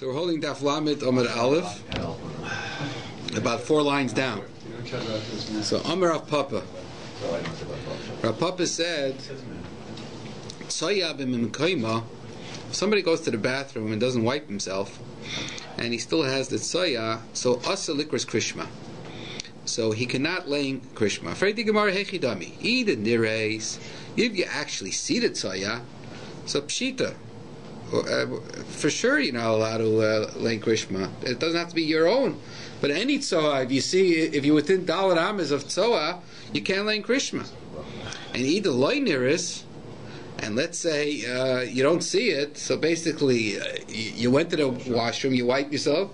So we're holding DAF Lamed Amar Aleph, about 4 lines down. So Amar Rav Papa. Rav Papa said, if somebody goes to the bathroom and doesn't wipe himself, and he still has the tsoya, so asa likras krishma. So he cannot lay in krishma. If you actually see the tsoya, so pshita. For sure you're not allowed to lay in krishma. It doesn't have to be your own. But any tsoa, if you're within dalad amas of tsoa, you can't lay in krishma. And either loy niris, and let's say you don't see it, so basically you went to the washroom, you wiped yourself.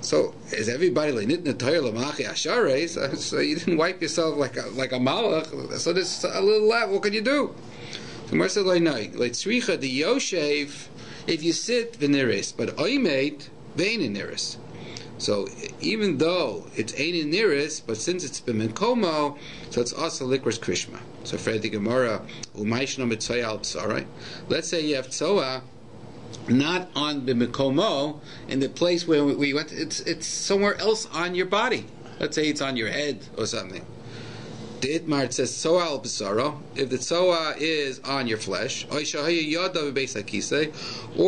So is everybody like nitna toyer lamachi ashares? So you didn't wipe yourself like a malach. So there's a little left. What can you do? So Mar said like tzricha the yoshev. If you sit v'niris, but oimed vein niris. So even though it's ein niris, but since it's b'menkomo, so it's also likras krishma. So for the Gemara, umayshno mitzoya al psarai. Let's say you have tzoa not on b'menkomo, in the place where we went. It's somewhere else on your body. Let's say it's on your head or something. The Itmar says tzoa al b'saro. If the tzoa is on your flesh, or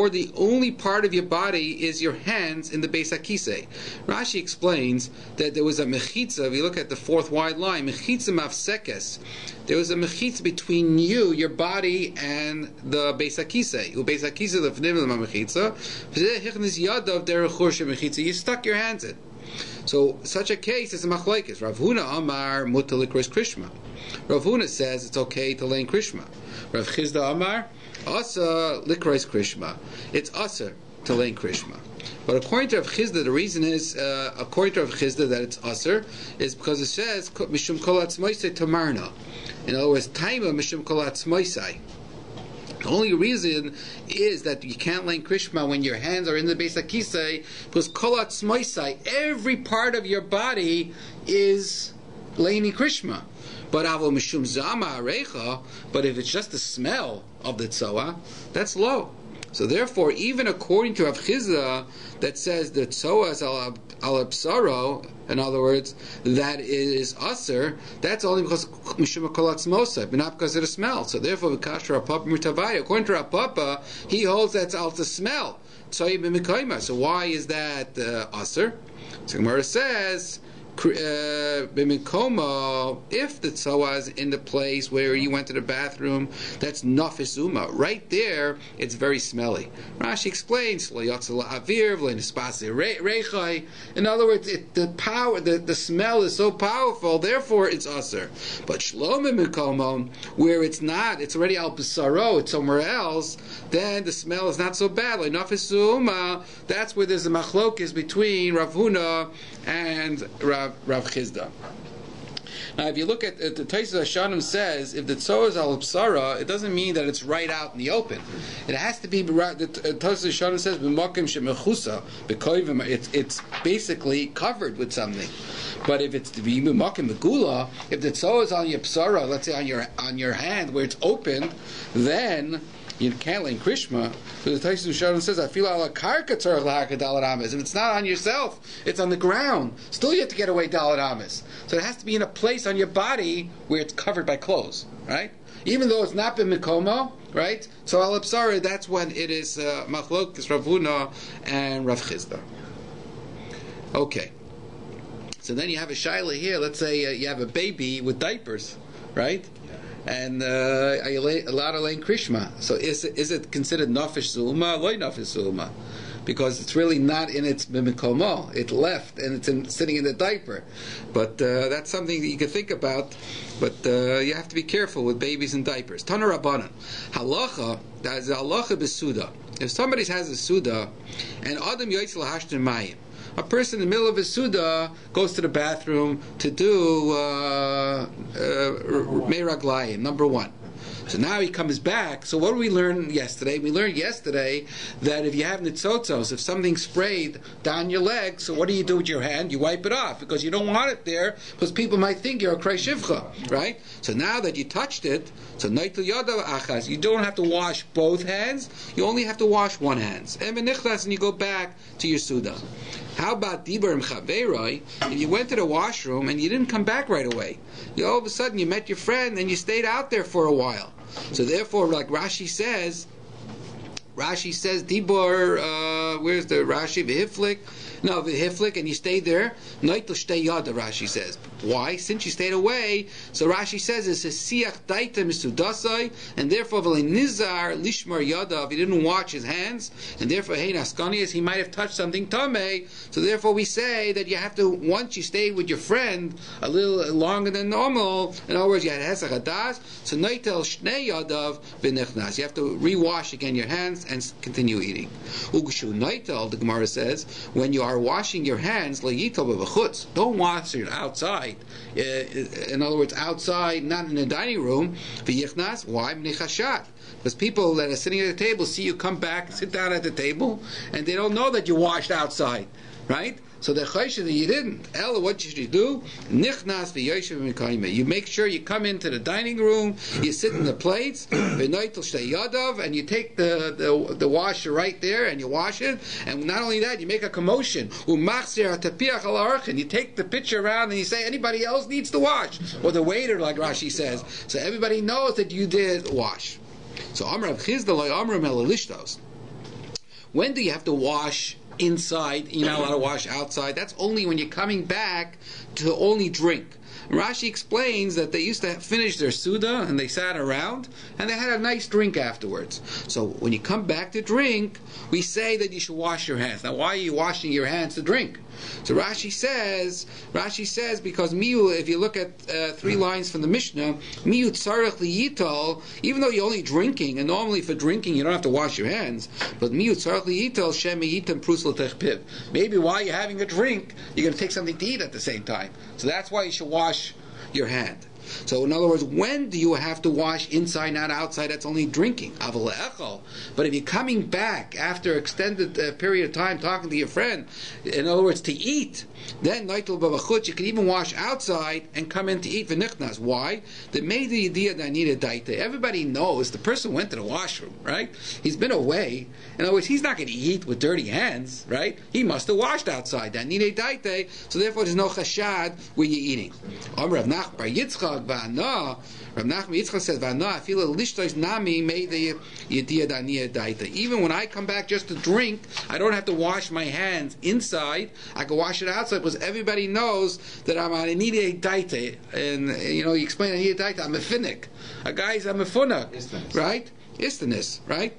the only part of your body is your hands in the beis hakisei. Rashi explains that there was a mechitza. If you look at the 4th wide line, mechitza mafsekes. There was a mechitza between you, your body, and the beis hakisei. Beis hakisei the fnimel mechitza. You stuck your hands in. So such a case is a machlekes. Rav Huna Amar Mottel likras krishma. Rav Huna says it's okay to lay in krishma. Rav Chizda Amar Asa likras krishma. It's asa to lay in krishma. But according to Rav Chizda, the reason is according to Rav Chizda that it's aser is because it says mishum kol atzmoisei tamarna. In other words, taima mishum kol atzmoisei. The only reason is that you can't lay in krishma when your hands are in the beis hakisei, because kol atzmoisei, every part of your body is laying in krishma. But avo mishum zama arecha, but if it's just the smell of the tzoa, that's low. So therefore, even according to Rav Chizda, that says the tzoa is al absaro, in other words, that is aser, that's only because mishum kol atzmosei, but not because of the smell. So therefore, v'kasher Rav Papa mutavaya. According to Rav Papa, he holds that's al the smell. So why is that aser? So Gemara says, if the tzoa is in the place where you went to the bathroom, that's nafis uma. Right there, it's very smelly. Rashi explains, in other words, the power, the smell is so powerful, therefore it's aser. But shlomim mikomo, where it's not, it's already al b'saro, it's somewhere else, then the smell is not so bad. Like nafis uma, that's where there's a machlokes between Rav Huna and Rav Chizda. Now, if you look at the Tosfos Hashanim says, if the tzoa is al psara, it doesn't mean that it's right out in the open. It has to be. The Tosfos Hashanim says b'makim shemechusa b'koivim. It's basically covered with something. But if it's b'makim megula, if the tzoa is on your psara, let's say on your hand where it's open, then you can't lay in krishma. So the Tosfos Hashanim says, "I feel ala karka tzarich lahakad dalad ames." If it's not on yourself, it's on the ground. Still, you have to get away dalad ames. So it has to be in a place on your body where it's covered by clothes, right? Even though it's not been mikomo, right? So al absara, that's when it is machlokes Rav Huna and Rav Chizda. Okay. So then you have a shaila here. Let's say you have a baby with diapers, right? And are you allowed to lay in krishma? So is it considered nafish zu'uma? Loy nafish zu'uma. Because it's really not in its b'mikomo. It left and it's sitting in the diaper. But that's something that you can think about. But you have to be careful with babies and diapers. Tana Rabbanan. Halacha, that is halacha b'suda. If somebody has a suda, and adam yoytzel hashten mayim, a person in the middle of his suda goes to the bathroom to do meiraglayim, number 1. So now he comes back. So what did we learn yesterday? We learned yesterday that if you have nitzotzos, if something's sprayed down your leg, so what do you do with your hand? You wipe it off, because you don't want it there, because people might think you're a krei shivcha, right? So now that you touched it, so neitel yadav achas, you don't have to wash both hands, you only have to wash one hand. And you go back to your suda. How about dibar m'chaveroi? If you went to the washroom and you didn't come back right away, all of a sudden you met your friend and you stayed out there for a while. So therefore, like Rashi says, Dibor, where's the Rashi? V'hiflik? No, v'hiflik, and you stayed there. Neitel shtei yada, Rashi says. Why? Since you stayed away, so Rashi says it's a siach daita misudasai, and therefore v'lenizar lishmar yada, if he didn't wash his hands, and therefore hein askanias, he might have touched something tamei. So therefore we say that you have to, once you stayed with your friend a little longer than normal, in other words, you had hesach hadas, so neitel shnei yadav v'nichnas. You have to rewash again your hands and continue eating. Ugshu neitel, the Gemara says, when you are washing your hands, don't wash it outside. In other words, outside, not in the dining room. Why? Because people that are sitting at the table see you come back, sit down at the table, and they don't know that you washed outside, right? So the chayshah that you didn't. Ella, what you should do? Nichnas v'yoshev v'kayme. You make sure you come into the dining room, you sit in the plates, v'noitel shtei yadav, and you take the washer right there and you wash it. And not only that, you make a commotion. U'machzir hatapiach al arch, and you take the pitcher around and you say anybody else needs to wash, or the waiter, like Rashi says. So everybody knows that you did wash. So Amar Rav Chizda lo Amar Melishtos. When do you have to wash inside? You're not allowed to wash outside. That's only when you're coming back to only drink. Rashi explains that they used to finish their Suda and they sat around and they had a nice drink afterwards. So when you come back to drink, we say that you should wash your hands. Now why are you washing your hands to drink? So Rashi says because miyu, if you look at 3 lines from the Mishnah, miyu tzarech liyital, even though you're only drinking, and normally for drinking you don't have to wash your hands, but miyu tzarech liyital shem yitam prusel techpiv. Maybe while you're having a drink, you're going to take something to eat at the same time. So that's why you should wash your hand. So in other words, when do you have to wash inside, not outside? That's only drinking. But if you're coming back after extended period of time talking to your friend, in other words, to eat, then you can even wash outside and come in to eat v'nichnas. Why? The made the idea that I need a daita. Everybody knows the person went to the washroom, right? He's been away. In other words, he's not going to eat with dirty hands, right? He must have washed outside. That need a daita. So therefore, there's no chashad when you're eating. Rav Nachman Yitzchak says, "V'ana afila lishtois nami made the yediyah daniya daita." Even when I come back just to drink, I don't have to wash my hands inside. I can wash it outside because everybody knows that I'm on a nidei daita. And you explain a nidei daita. I'm a finnik. A guy's I'm a funak, right? Istanis, right?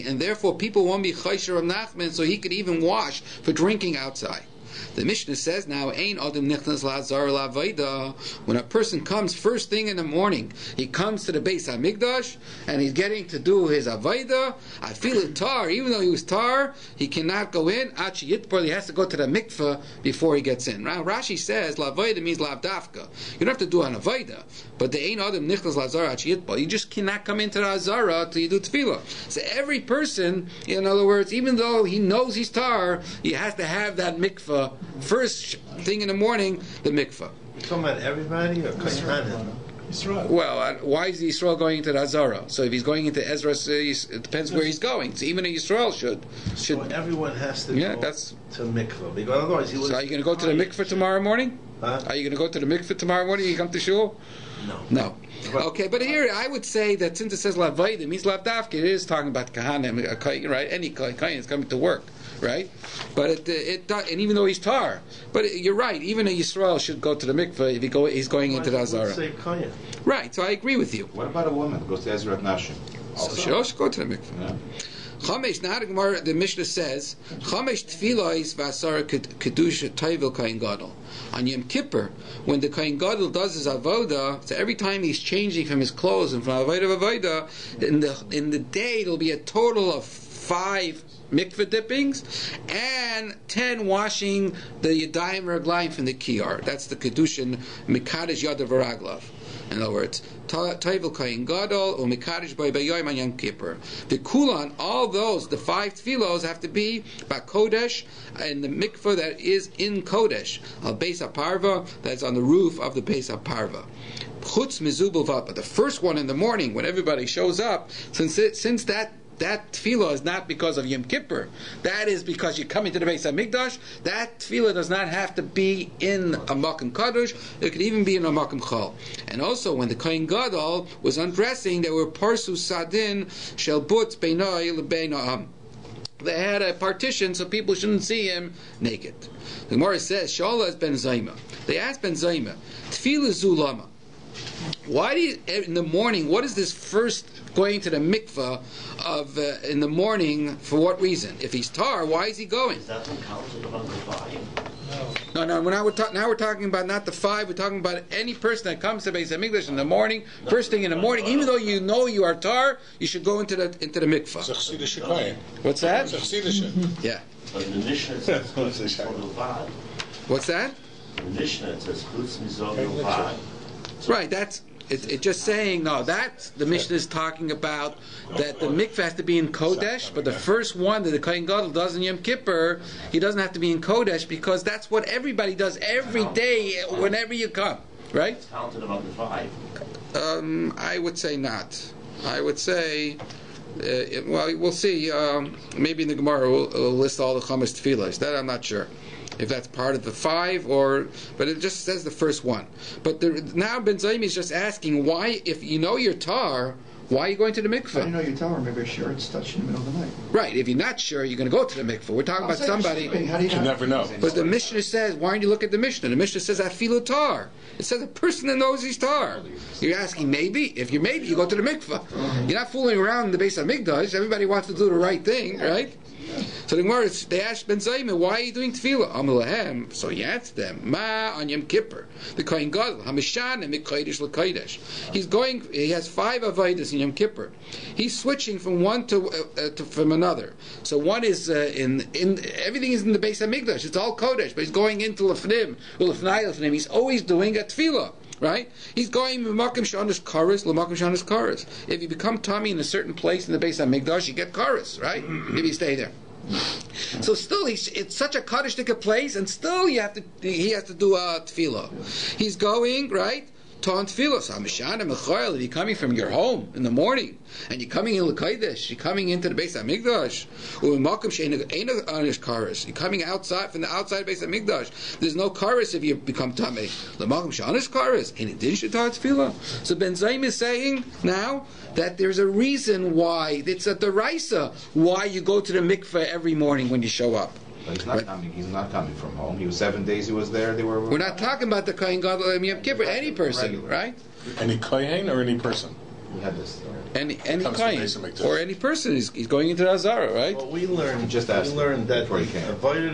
And therefore people won't be chaysher Rav Nachman, so he could even wash for drinking outside. The Mishnah says now, Ein Adam Nichnas Lazar Lavaida. When a person comes first thing in the morning, he comes to the Beis Hamikdash and he's getting to do his Avaida. I feel it tar, even though he was tar, he cannot go in. Achi Yitbar, he has to go to the mikveh before he gets in. Rashi says Lavaida means Lavdafka. You don't have to do an Avaida, but the Ein Adam Nichnas Lazar Achi Yitbar. You just cannot come into the Azara till you do tefillah. So every person, in other words, even though he knows he's tar, he has to have that mikveh. First thing in the morning, the mikveh. You're talking about everybody or Kohanim? Well, why is Yisrael going into the Azara? So if he's going into Ezra, it depends where he's going. So even a Yisrael should. So everyone has to go to mikveh. Because otherwise he so are you going to go to the mikveh tomorrow morning? Huh? Are you going to go to the mikveh tomorrow morning? You come to shul? No. Okay, but here I would say that since it says Lavaida, it means Lavdafka, it is talking about Kahanim, right? Any Kahanim is coming to work, right? But and even though he's tar, but you're right. Even a Yisrael should go to the mikveh if he's going into the Azara. Right. So I agree with you. What about a woman who goes to Ezra Nashim? So she also go to the mikveh. Yeah. Chamesh, now the Mishnah says, Chamesh tefillah v'asar kedusha tayvel kain gadol. On Yom Kippur, when the kain gadol does his avoda, so every time he's changing from his clothes and from avoda to avoda, in the day it'll be a total of 5 mikveh dippings and 10 washing the yadayim raglayim from the kiyar. That's the kedushin mikadosh yadav v'raglav. In other words, Faivel Kain Gadol Umikadish by Yom Yom Kippur. The Kulan, all those, the 5 tefillos have to be by Kodesh and the mikveh that is in Kodesh. Al Beis HaParva, that's on the roof of the Beis HaParva. Chutz Mizubulvat, but the first one in the morning when everybody shows up, since that tefillah is not because of Yom Kippur, that is because you come into the Beis HaMikdash, that tefillah does not have to be in a Makom Kadosh, it could even be in a Makom Chol. And also, when the Kohen Gadol was undressing, there were Parsu Sadin Shel But Beinoi Lebeinoam. They had a partition so people shouldn't see him naked. The Gemara says, Shala is Ben Zayma. They asked Ben Zayma, Tefillah Zulama. Why do you, in the morning, what is this first going to the mikveh of in the morning, for what reason? If he's tar, why is he going? Is that counted among the 5? No. Now we're talking about not the 5. We're talking about any person that comes to Beis HaMikdash in the morning, first thing in the morning. Even though you know you are tar, you should go into the mikveh. What's that? Yeah. But in the Mishnah it says What's that? In the Mishnah it says Chutz Mizov. Right, that's it's just saying, no, that the Mishnah is talking about that the mikveh has to be in Kodesh, but the first one that the Kohen Gadol does in Yom Kippur, he doesn't have to be in Kodesh because that's what everybody does every day whenever you come, right? It's counted among the 5. I would say not. I would say, well, we'll see. Maybe in the Gemara we'll list all the Chametz tefillas. That I'm not sure. If that's part of the 5, but it just says the first one. But now Ben Zaymi is just asking why, if you know you're tar, why are you going to the mikveh? I know you're tar, maybe a sure it's touched in the middle of the night. Right, if you're not sure, you're going to go to the mikveh. We're talking about somebody. How do you never know. But the Mishnah says, why don't you look at the Mishnah? The Mishnah says, afilu tar. It says a person that knows he's tar. You're asking maybe? If you're maybe, you go to the mikveh. You're not fooling around in the Beis HaMikdash. Everybody wants to do the right thing, right? So the Gemara, they asked Ben Zayim, why are you doing tefillah? Amalahem. So he answered them, Ma on Yom Kippur, the Kohen Gadol, Hamishan and Mikodesh LeKodesh. He has 5 avodas in Yom Kippur. He's switching from one from another. So one is in everything is in the Beis HaMikdash. It's all Kodesh, but he's going into Lefnim, Lefnim. He's always doing a tefillah. Right? He's going Menachem Shanas Karas, Menachem Shanas Karas. If you become tummy in a certain place in the Beis HaMikdash, you get Karas, right? If you stay there. So still, it's such a Kaddishtika place, and still he has to do a tefillah. He's going, right? Ton tefillah. If you're coming from your home in the morning, and you're coming in L'Kodesh, you're coming into the Beis HaMikdash, you're coming outside from the outside Beis HaMikdash. There's no karas if you become tamei. L'makom she'anish karas, in addition to tefillah. So Ben Zayim is saying now that there's a reason why it's at the Raizel why you go to the mikveh every morning when you show up. But he's not coming from home. He was 7 days he was there. We're not talking about the Kohen Gadol Yom Kippur, any person, right? Any Kohen or any person? We had this. Any Kohen or any person is going into the Azara, right? Well, we learned that the avodah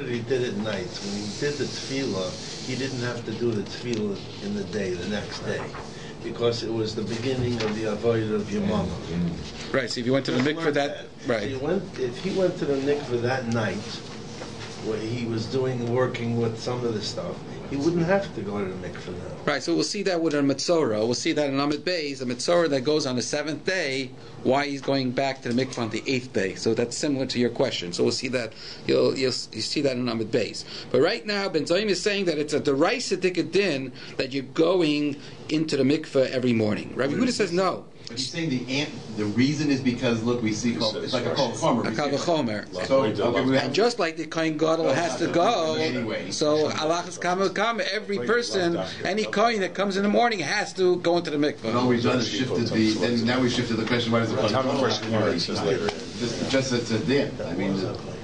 that he did at night, when he did the tefillah, he didn't have to do the tefillah in the day, the next day, because it was the beginning of the avodah of YOMA. Right. So if you went to the mikveh right? So if he went to the mikveh that night, where he was working with some of the stuff, he wouldn't have to go to the mikveh now. Right, so we'll see that with a Metzora. We'll see that in Amid Beis, a Metzora that goes on the 7th day, why he's going back to the mikveh on the 8th day. So that's similar to your question. So we'll see that, you'll see that in Amid Beis. But right now, Ben Zayim is saying that it's a deraisa din that you're going into the mikveh every morning. Rabbi Yehuda says no. But he's saying the reason is because, look, we see it's like a kol chomer. A kol chomer. So, and just like the Kohen Gadol has to go, anyway. So alachas kama, every person, any Kohen that comes in the morning has to go into the mikveh. And all we've done is shifted now we shifted the question, why does the Kohen Gadol just it's a din? I mean,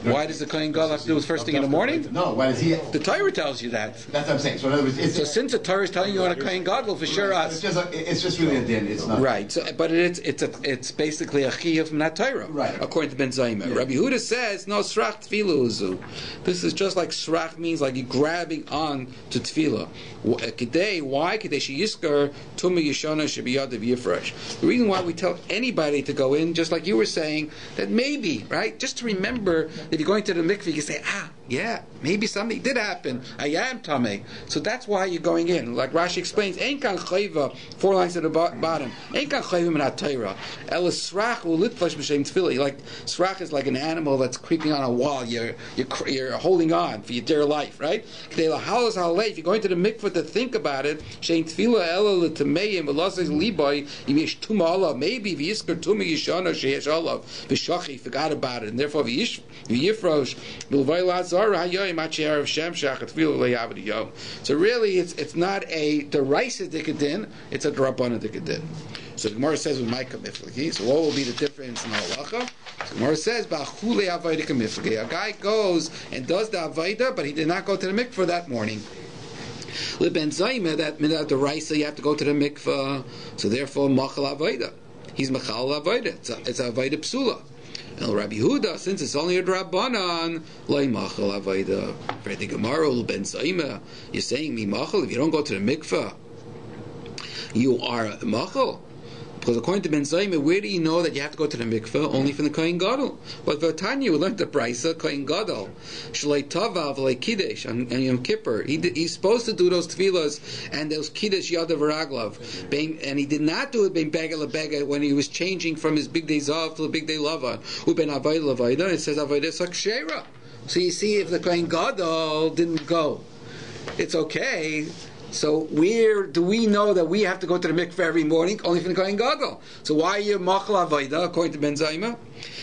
why does the Kohen Gadol have to do it first thing in the morning? No, why does he? The Torah tells you that. That's what I'm saying. So in other words, since the Torah is telling you on a Kohen Gadol, for sure us. It's just really a din. It's not right. So, but it's basically a chiyuv from that Torah, right? According to Ben Zayim. Yeah. Rabbi Yehuda says no srach tefillah uzu. This is just like srach means like you're grabbing on to tefillah. Kedei, why? Kedei sheyiskar tuma yishana shebiyadav yifresh. The reason why we tell anybody to go in, just like you were saying, that that maybe, right? Just to remember, if you're going to the mikveh, you can say, yeah, maybe something did happen. I am tamei. So that's why you're going in. Like Rashi explains, Ein kan chayva, 4 lines at the bottom. Ein kan chayva min ha-Torah. El srach u'litvash b'shem tefillah. Like srach is like an animal that's creeping on a wall. You're holding on for your dear life, right? If you're going to the mikveh to think about it, shem tefillah ela l'tameim v'lasei liboy yish tuma olav. Maybe v'yiskar tuma yishana sheyesh olav v'shachi forgot about it, and therefore v'yifrosh v'lvay lazar hayoyim achiyar of shem shachat tefillah le'yavod yom. So really, it's not a derisive dikadin; it's a drabana dikadin. So the Gemara says with Micah Miflagi. So what will be the difference in halacha? So the Gemara says Ba'chule Avaida Kamiflagi. A guy goes and does the Avaida, but he did not go to the mikveh that morning. Liben Zayme, that minat the Raizel, you have to go to the mikveh. So therefore Machal Avaida. He's Machal Avaida. It's Avaida Psula. And Rabbi Yehuda, since it's only a Drabanan, Lai Machal Avaida. For the Gemara, Liben Zayme, you're saying me Machal, if you don't go to the mikveh, you are Machal. Because according to Ben Zayme, where do you know that you have to go to the mikveh? Only from the Kohen Gadol. But Vatanya, we learned the Brisa, Kohen Gadol, Shalei Tava, V'lei Kiddush, on Yom Kippur. He's supposed to do those tefillas and those Kiddush Yadav Raglav. And he did not do it Ben Bega LeBega when he was changing from his Big Day Zav to the Big Day Lavan. Uben Avayda Lavayda, it says Avayda Sakshera. So you see, if the Kohen Gadol didn't go, it's okay. So where do we know that we have to go to the mikveh every morning? Only from the Kohen Gadol. So why are you machal avodah according to Ben Zayma?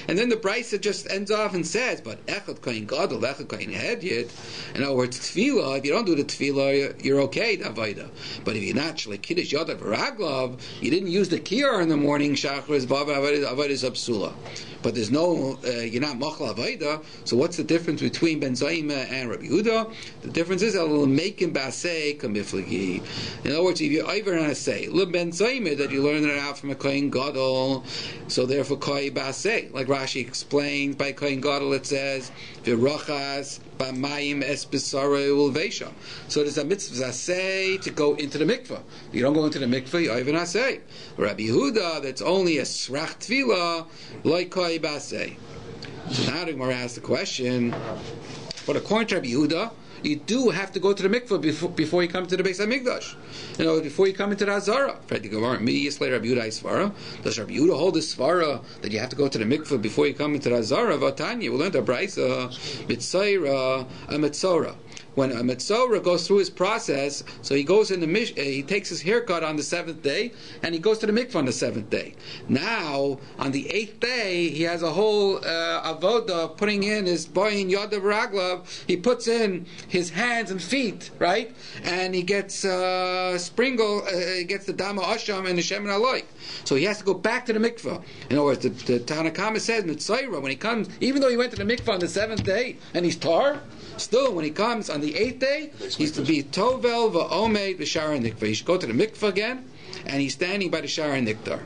And then the Brisa just ends off and says, but echad Kohen Gadol, echad Kohen Hedyot. In other words, tefillah. If you don't do the tefillah, you're okay to avodah. But if you're not like kiddush yadav raglav, you didn't use the kiyar in the morning. Shachris vav avodah is absula. But there's no, you're not machal avodah. So what's the difference between Ben Zayma and Rabbi Yehuda? The difference is a little making basei kamiflagi. In other words, if you're over on a say, little Ben Zayma that you learn it out from a Kohen Gadol, so therefore koi basei. Like Rashi explains, by Kohen Gadol it says, v'rochas b'mayim es b'sarei ulveisha. So there's a mitzvah asay to go into the mikveh. You don't go into the mikveh, you even asay. Rabbi Yehuda, that's only a srach tefillah, like koi basei. So now the Gemara asks the question, but according to Rabbi Yehuda, you do have to go to the mikveh before you come to the Beis HaMikdash. You know, before you come into the Hazara. Does Rabbi Yehuda hold this svara that you have to go to the mikveh before you come into the Hazara? Vatanya, we'll learn the Brisa, Mitzayra, a Mitzora. When a Mitzora goes through his process, so he goes in he takes his haircut on the 7th day, and he goes to the mikveh on the 7th day. Now, on the 8th day, he has a whole avoda, putting in his boyin yadav raglav. He puts in his hands and feet, right? And he gets he gets the dama asham and the shemen aloik. So he has to go back to the mikveh. In other words, the Tanakama says, Mitzayra, when he comes, even though he went to the mikveh on the 7th day, and he's tar, still, when he comes on the 8th day, he's to be tovel va'omed v'shara nikvah. He should go to the mikveh again, and he's standing by the shara niktar.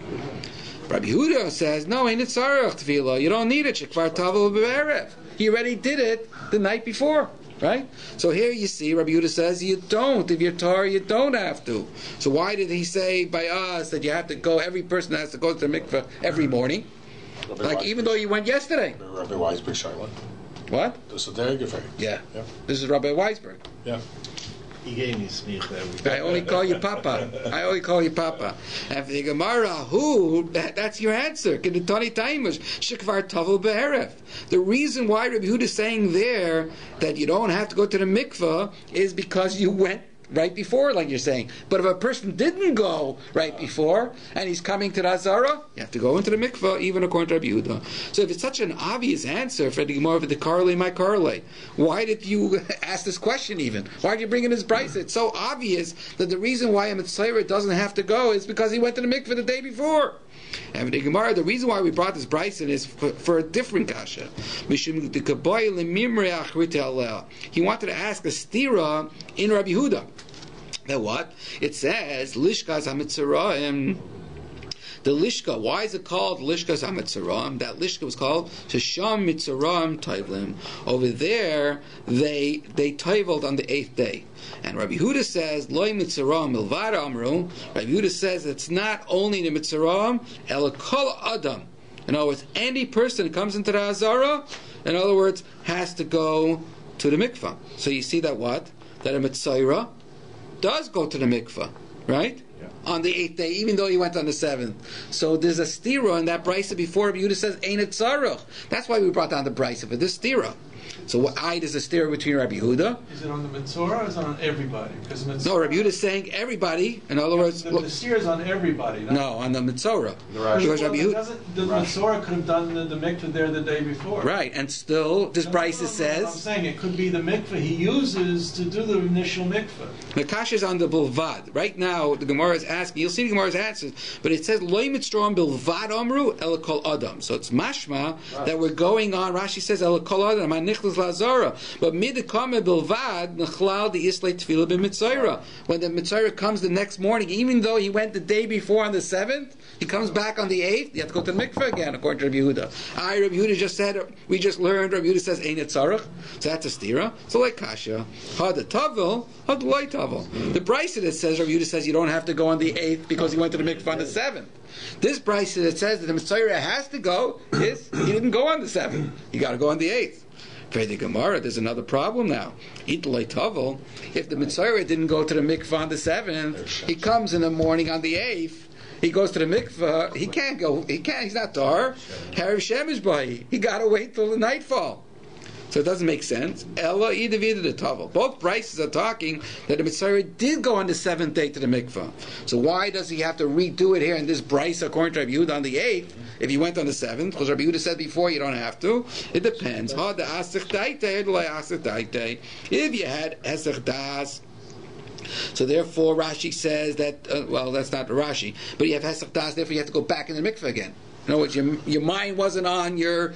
Rabbi Yehuda says, no, ain't it tzarech tefillah. You don't need it. Shekvar tovel b'erev. He already did it the night before, right? So here you see, Rabbi Yehuda says, you don't. If you're tar, you don't have to. So why did he say by us that you have to go, every person has to go to the mikveh every morning? Like, even though you went yesterday. Rabbi Weisberg Shaila. What? Das ist der Gefängnis. Yeah. This is Rabbi Weisberg. Yeah. He gave me smicha every day. I only call you Papa. And for the Gemara, that's your answer. The reason why Rabbi Yehuda is saying there that you don't have to go to the mikveh is because you went right before, like you're saying. But if a person didn't go right before, and he's coming to the Hazara, you have to go into the mikveh, even according to Rabbi Yehuda. So if it's such an obvious answer for the Gemara of the Karle, my Karle, why did you ask this question even? Why did you bring in this Brisa? It's so obvious that the reason why a Mitzayra doesn't have to go is because he went to the mikveh the day before. And the Gemara, the reason why we brought this Brisa is for a different kasha. He wanted to ask a stira in Rabbi Yehuda. That what? It says, Lishkas HaMitzrayim. The Lishka, why is it called Lishkas HaMitzrayim? That Lishka was called Shesham Mitzrayim Taivlim. Over there, they taivled on the 8th day. And Rabbi Yehuda says, Loi Mitzrayim Milvada Amru. Rabbi Yehuda says it's not only the Mitzrayim, El Kol Adam. In other words, any person who comes into the Hazara, in other words, has to go to the mikvah. So you see that what? That a Mitzayra does go to the mikvah, right? On the 8th day, even though he went on the 7th. So there's a stira in that brisa before Rabbi Yehuda says, Ein it tzarech. That's why we brought down the brisa for this stira. So what is a stira between Rabbi Yehuda? Is it on the Mitzorah or is it on everybody? Because No, Rabbi Yehuda is saying everybody. In other words, the stira is on everybody. No, on the Mitzorah. Because Rabbi Yehuda, the Mitzorah could have done the mikveh there the day before. Right, and still, this brisa says... I'm saying it could be the mikveh he uses to do the initial mikveh. The kasha is on the bilvad. Right now, the Gemara is asking, you'll see the Gemara's answers, but it says, Loi mitzroam bilvad amru el kol adam. So it's mashma that we're going on, Rashi says, el kol adam, anichlas lazara. But midikame bilvad, nechlal the islay tefillah b'mitzayra. When the mitzayra comes the next morning, even though he went the day before on the 7th, he comes back on the 8th, you have to go to the mikveh again, according to Rabbi Yehuda. Rabbi Yehuda just said, we just learned, Rabbi Yehuda says, Ein it tzarech. So that's a stira. So like kasha, had the tavel, had the light tavel. The brisa that says, Rabbi Yehuda says, you don't have to go on the 8th because he went to the mikveh on the 7th. This brisa that says that the mitzayra has to go is, he didn't go on the 7th. You got to go on the 8th. For the Gemara, there's another problem now. Ital tavel. If the mitzayra didn't go to the mikveh on the 7th, he comes in the morning on the 8th. He goes to the mikveh. He can't go. He can't. He's not tar. Harav Shemesh by. He got to wait till the nightfall. So it doesn't make sense. Ella idavid the tavel. Both prices are talking that the mitzayra did go on the 7th day to the mikveh. So why does he have to redo it here in this brisa according to Rabbi Yehuda on the 8th? If he went on the 7th, because Rabbi Yehuda said before you don't have to. It depends. If you had esech das. So therefore Rashi says that, well, that's not Rashi, but you have Hesach Das, therefore you have to go back in the mikveh again. In other words, your mind wasn't on your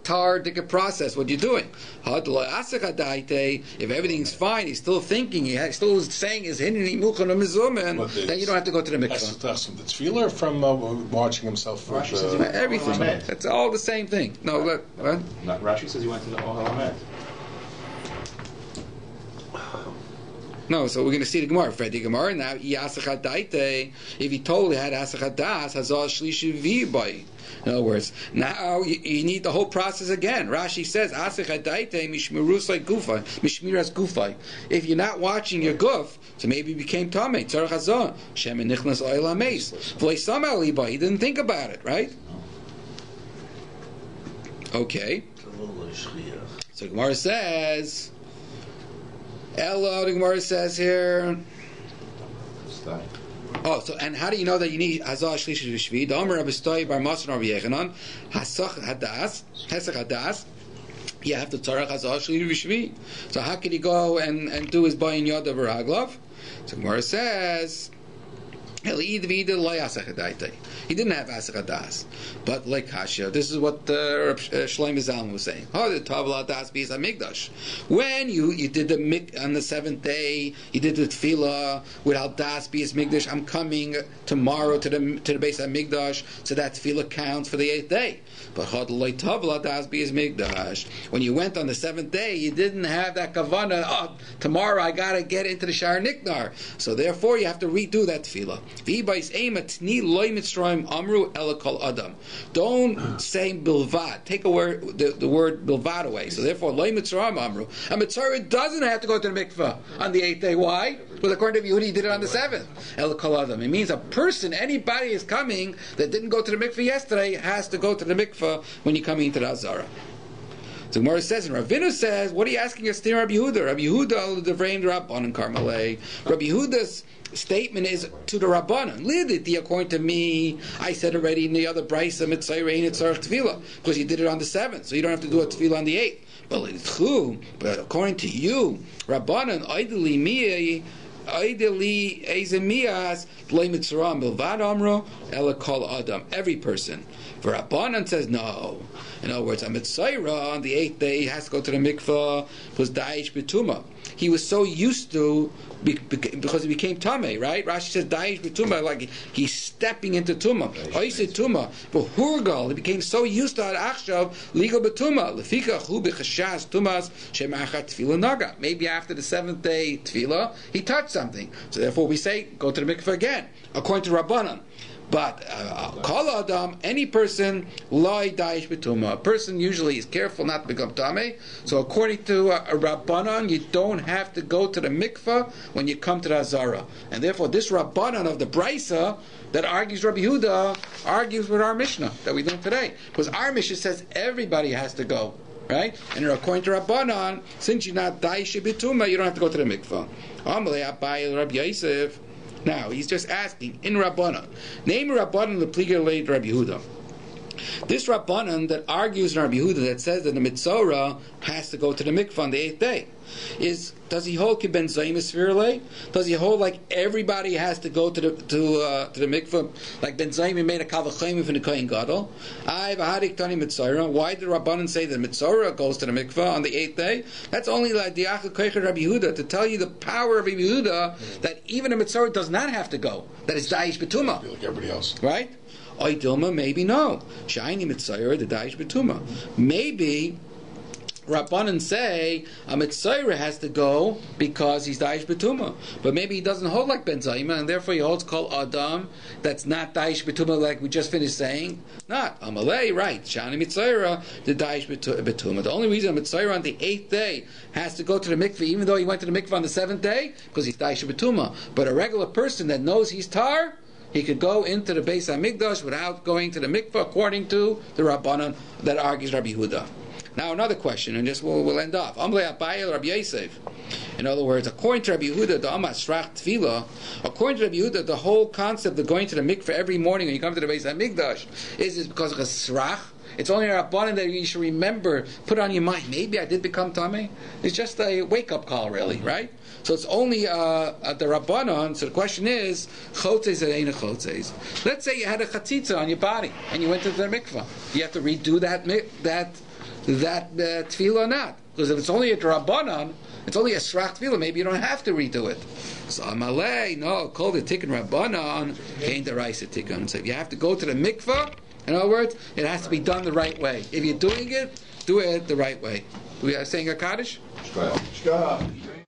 tar dika process, what you're doing. If everything's fine, he's still thinking, he's still saying his hinni muchan mizumen, then you don't have to go to the mikveh. That's from the tefillah from watching himself for everything. That's all the same thing. No, what? Rashi says he went to the Ohel Hamet. No, so we're going to see the Gemara. Fred the Gemara now. If he totally had asach das, hazal shlishi v'bay. In other words, now you need the whole process again. Rashi says asach hadaite mishmerusay gufay mishmiras gufay. If you're not watching your guf, so maybe you became tamei tzarach hazah shem nichnas oil ameis v'lei samel libay. He didn't think about it, right? Okay. So Gemara says. Ella, the Gemara says here. Oh, so and how do you know that you need Hazah Shlish V'Shvi? The Omer Rabbi Stoi Bar Masan Rabbi Yechanan Hasach Hadas Hesach Hadas. You have to tzarach Hazah Shlish V'Shvi. So how can he go and do his Bayin Yod of Raglav? So Gemara says. He didn't have asach hadas, but like Kasha, this is what Shlomo Zalman was saying. When you did the on the 7th day, you did the tefillah with al das bias migdash. I'm coming tomorrow to the base of Migdash, so that tefillah counts for the 8th day. But when you went on the 7th day, you didn't have that kavanah. Oh, tomorrow I gotta get into the Shar Niknar, so therefore you have to redo that tefillah. Don't say bilvad. Take the word bilvad away. So therefore, loy mitzrayim amru. A mitzrayim doesn't have to go to the mikveh on the 8th day. Why? Well, according to Yehudi, he did it on the 7th. El kol adam. It means a person, anybody is coming that didn't go to the mikveh yesterday has to go to the mikveh when you're coming into the Azara. So Gemara says, and Ravinu says, what are you asking us to Rabbi Yehuda? Rabbi Yehuda, the Devreim Rabban and Karmalei. Rabbi Yehuda's statement is to the Rabbanan. Liditi, according to me, I said already in the other brisa, mitzayre ein tzarech tefillah, because you did it on the 7th, so you don't have to do a tefillah on the 8th. But according to you, Rabbanan, ideally ezemias le mitzram bilvad amro ela kol adam. Every person. For Rabbanan says no. In other words, a mitzayra on the 8th day has to go to the mikveh was daish betuma. He was so used to because he became tamei, right? Rashi says daish betuma, like he's stepping into tuma. Oisei tuma, but hurgal, he became so used to achshav legal betuma. Lefika hu b'chashas tumas shemachat tefillah naga. Maybe after the 7th day tefillah, he touched something. So therefore, we say go to the mikveh again, according to Rabbanan. But kol adam, any person, loy daish betuma. A person usually is careful not to become tameh. So according to a Rabbanan, you don't have to go to the mikvah when you come to the Azara. And therefore, this Rabbanan of the Brisa that argues Rabbi Yehuda argues with our Mishnah that we learned today. Because our Mishnah says everybody has to go. Right? And according to Rabbanan, since you're not daish betuma, you don't have to go to the mikvah. Amalei Abai Rabbi Yosef. Now, he's just asking, in Rabbanan, name Rabbanan the pliger late Rabbi Yehuda. This Rabbanan that argues in Rabbi Yehuda that says that the Mitzorah has to go to the mikvah on the 8th day, does he hold ki ben zayim svirle? Does he hold like everybody has to go to the mikvah, like ben zayim made a kavachayim from the kohen gadol? Why did Rabbanan say that Mitzorah goes to the mikvah on the 8th day? That's only like the Achel Koicher Rabbi Yehuda to tell you the power of Rabbi Yehuda that even a Mitzorah does not have to go. That is daish betuma, Like everybody else, right? Oidilma, maybe no. Shiny Mitzorah, the daish betuma. Maybe Rabbanan say a Mitzorah has to go because he's daish betuma, but maybe he doesn't hold like Ben Zayma, and therefore he holds kol Adam that's not daish betuma, like we just finished saying. Not Amalei, right? Shani Mitzorah, the daish betuma. The only reason a Mitzorah on the 8th day has to go to the mikveh, even though he went to the mikveh on the 7th day, because he's daish betuma. But a regular person that knows he's tar, he could go into the Beis HaMikdash without going to the mikveh, according to the Rabbanan that argues Rabbi Yehuda. Now another question, and just we'll end off. Amrei Abai Rabbi Yosef. In other words, according to Rabbi Yehuda, the Amas Shrach Tefillah, according to Rabbi Yehuda, the whole concept of going to the mikveh every morning when you come to the Beis HaMikdash is because of a Shrach. It's only a Rabbanan that you should remember, put on your mind, maybe I did become Tameh. It's just a wake-up call, really, right? So it's only at the Rabbanon. So the question is, chotzes or ain't a chotzes? Let's say you had a chatzitza on your body and you went to the mikveh. You have to redo that tefillah or not? Because if it's only a Rabbanon, it's only a shrach tefillah, maybe you don't have to redo it. So Amalei, no, called the tikkun Rabbanon, came the Raizel tikkun. So if you have to go to the mikveh, in other words, it has to be done the right way. If you're doing it, do it the right way. We are saying a Kaddish? Shraga.